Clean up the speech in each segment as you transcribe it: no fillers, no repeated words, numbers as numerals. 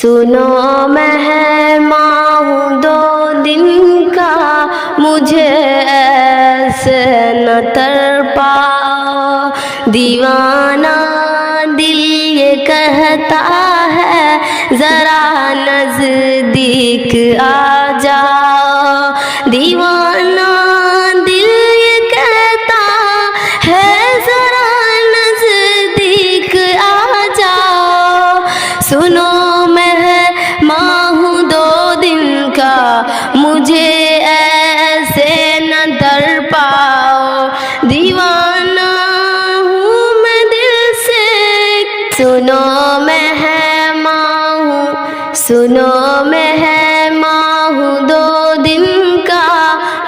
سنو مہماں ہوں 2 دن کا، مجھے ایسے نہ تڑپاؤ، دیوانہ دل یہ کہتا ہے ذرا نزدیک آ جاؤ، دیوانہ دل یہ کہتا ہے ذرا نزدیک آ جاؤ، سنو مہماں ہوں 2 دن کا، مجھے ایسے نہ تڑپاؤ، دیوانہ ہوں میں دل سے، سنو مہماں ہوں، سنو مہماں ہوں 2 دن کا،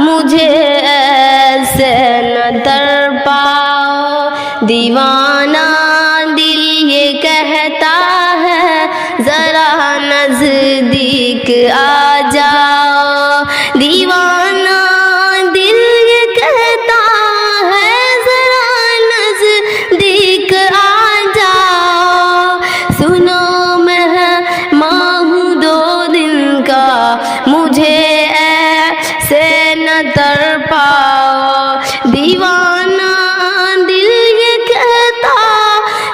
مجھے ایسے نہ تڑپاؤ، دیوانہ دل یہ کہتا ہے ذرا نزدیک آ جاؤ، دیوانہ دل یہ کہتا ہے ذرا نزدیک آ جاؤ، سنو مہماں ہوں 2 دن کا، مجھے ایسے نہ تڑپاؤ، دیوانہ دل یہ کہتا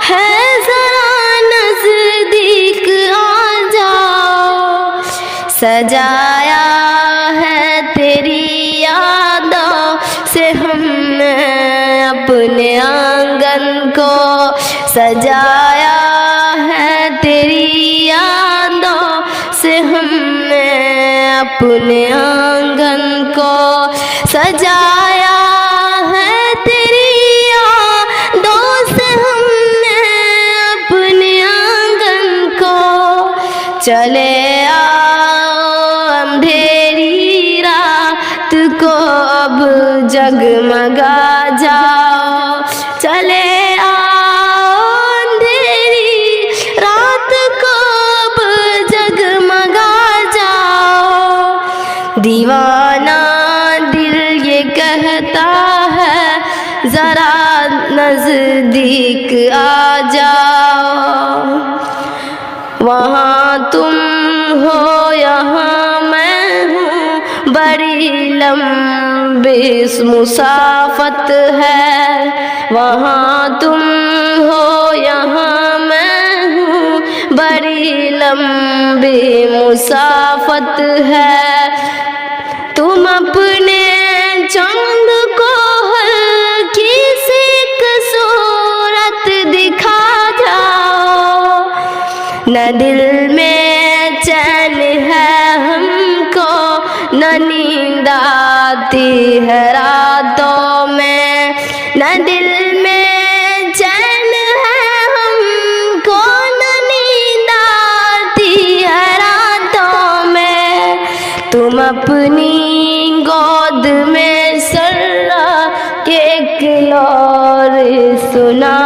ہے ذرا نزدیک آ جاؤ، سجایا ہے تیری یادوں سے ہم نے اپنے آنگن کو، سجایا ہے تیری یادوں سے ہم نے اپنے آنگن کو، سجایا ہے تیری یادوں سے ہم نے اپنے آنگن کو، چلے اندھیری رات کو اب جگمگا جاؤ، چلے اندھیری رات کو اب جگمگا جاؤ، دیوانہ دل یہ کہتا ہے ذرا نزدیک آ جاؤ، وہاں تم ہو یہاں میں ہوں، بڑی لمبی مسافت ہے، وہاں تم ہو یہاں میں ہوں، بڑی لمبی مسافت ہے، تم اپنے چاند کو ہلکی سی ایک صورت دکھا جاؤ، نہ دل میں چین ہے ہم کو، نہ نیند آتی ہے راتوں میں، نہ دل میں چین ہے ہم کو، نہ نیند آتی ہے راتوں میں، تم اپنی گود میں سر کے ایک لور سنا